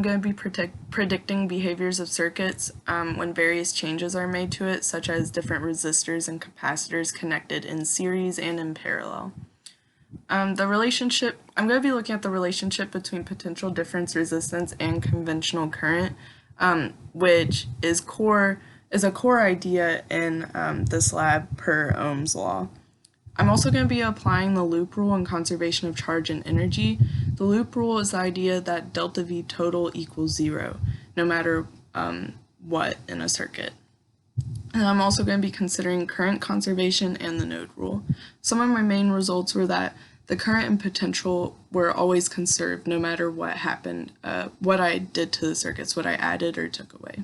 I'm going to be predicting behaviors of circuits when various changes are made to it, such as different resistors and capacitors connected in series and in parallel. I'm going to be looking at the relationship between potential difference resistance and conventional current, which is a core idea in this lab per Ohm's law. I'm also going to be applying the loop rule in conservation of charge and energy. The loop rule is the idea that delta V total equals 0, no matter what in a circuit. And I'm also going to be considering current conservation and the node rule. Some of my main results were that the current and potential were always conserved no matter what happened, what I did to the circuits, what I added or took away.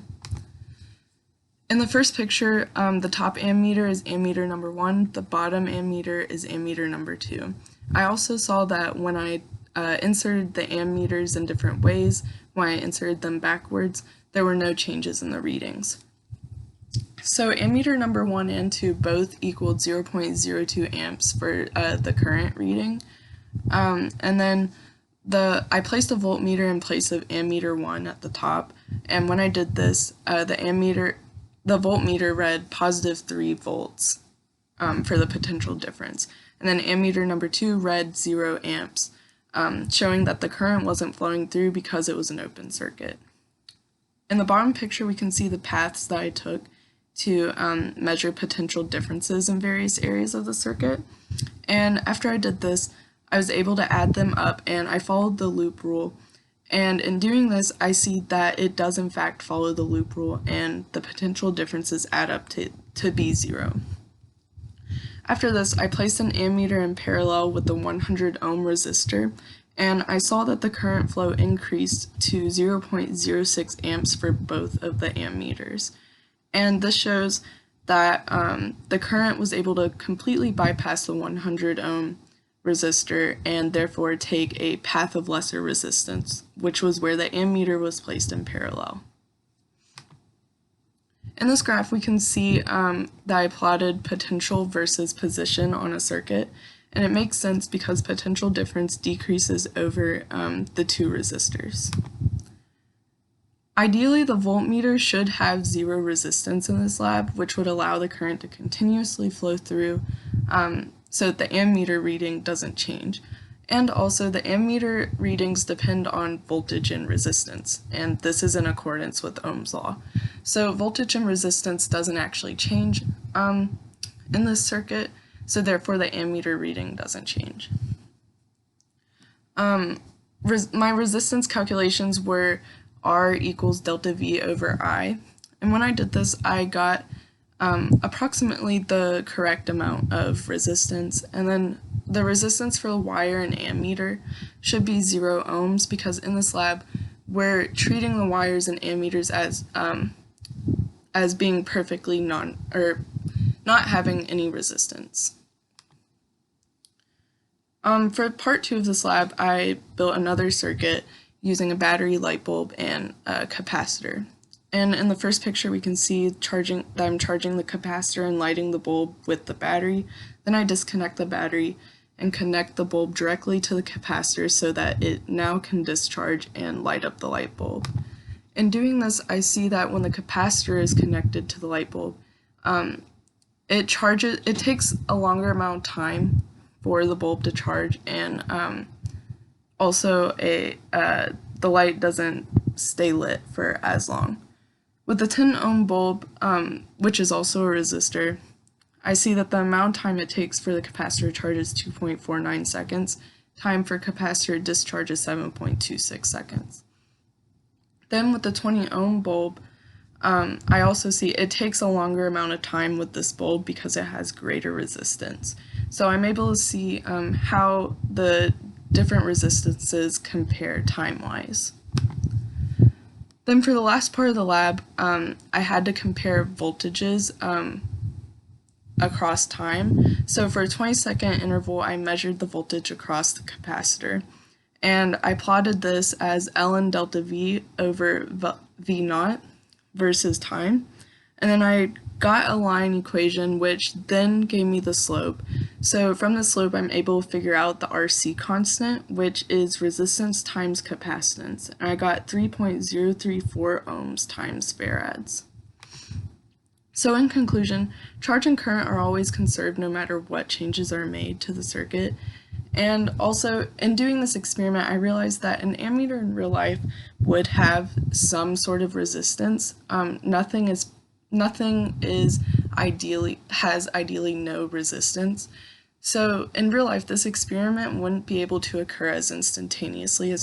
In the first picture, the top ammeter is ammeter number 1, the bottom ammeter is ammeter number 2. I also saw that when I inserted the ammeters in different ways, when I inserted them backwards, there were no changes in the readings. So ammeter number 1 and 2 both equaled 0.02 amps for the current reading. And then I placed a voltmeter in place of ammeter 1 at the top, and when I did this, the voltmeter read positive 3 volts for the potential difference. And then ammeter number 2 read 0 amps, showing that the current wasn't flowing through because it was an open circuit. In the bottom picture, we can see the paths that I took to measure potential differences in various areas of the circuit. And after I did this, I was able to add them up, and I followed the loop rule. And in doing this, I see that it does in fact follow the loop rule, and the potential differences add up to be 0. After this, I placed an ammeter in parallel with the 100 ohm resistor, and I saw that the current flow increased to 0.06 amps for both of the ammeters. And this shows that the current was able to completely bypass the 100 ohm resistor and therefore take a path of lesser resistance, which was where the ammeter was placed in parallel. In this graph, we can see that I plotted potential versus position on a circuit, and it makes sense because potential difference decreases over the two resistors. Ideally, the voltmeter should have 0 resistance in this lab, which would allow the current to continuously flow through so that the ammeter reading doesn't change. And also, the ammeter readings depend on voltage and resistance, and this is in accordance with Ohm's law. So voltage and resistance doesn't actually change in this circuit, so therefore the ammeter reading doesn't change. My resistance calculations were R equals delta V over I, and when I did this, I got approximately the correct amount of resistance, and then the resistance for the wire and ammeter should be 0 ohms because in this lab we're treating the wires and ammeters as being perfectly not having any resistance. For part 2 of this lab, I built another circuit using a battery, light bulb, and a capacitor. And in the first picture, we can see that I'm charging the capacitor and lighting the bulb with the battery. Then I disconnect the battery and connect the bulb directly to the capacitor so that it now can discharge and light up the light bulb. In doing this, I see that when the capacitor is connected to the light bulb, it takes a longer amount of time for the bulb to charge, and also the light doesn't stay lit for as long. With the 10 ohm bulb, which is also a resistor, I see that the amount of time it takes for the capacitor to charge is 2.49 seconds. Time for capacitor discharge is 7.26 seconds. Then with the 20 ohm bulb, I also see it takes a longer amount of time with this bulb because it has greater resistance. So I'm able to see how the different resistances compare time-wise. Then for the last part of the lab, I had to compare voltages across time. So for a 20-second interval, I measured the voltage across the capacitor, and I plotted this as ln delta V over V naught versus time, and then I got a line equation which then gave me the slope. So from the slope, I'm able to figure out the RC constant, which is resistance times capacitance. And I got 3.034 ohms times farads. So in conclusion, charge and current are always conserved no matter what changes are made to the circuit. And also, in doing this experiment, I realized that an ammeter in real life would have some sort of resistance. Nothing has ideally no resistance. So in real life, this experiment wouldn't be able to occur as instantaneously as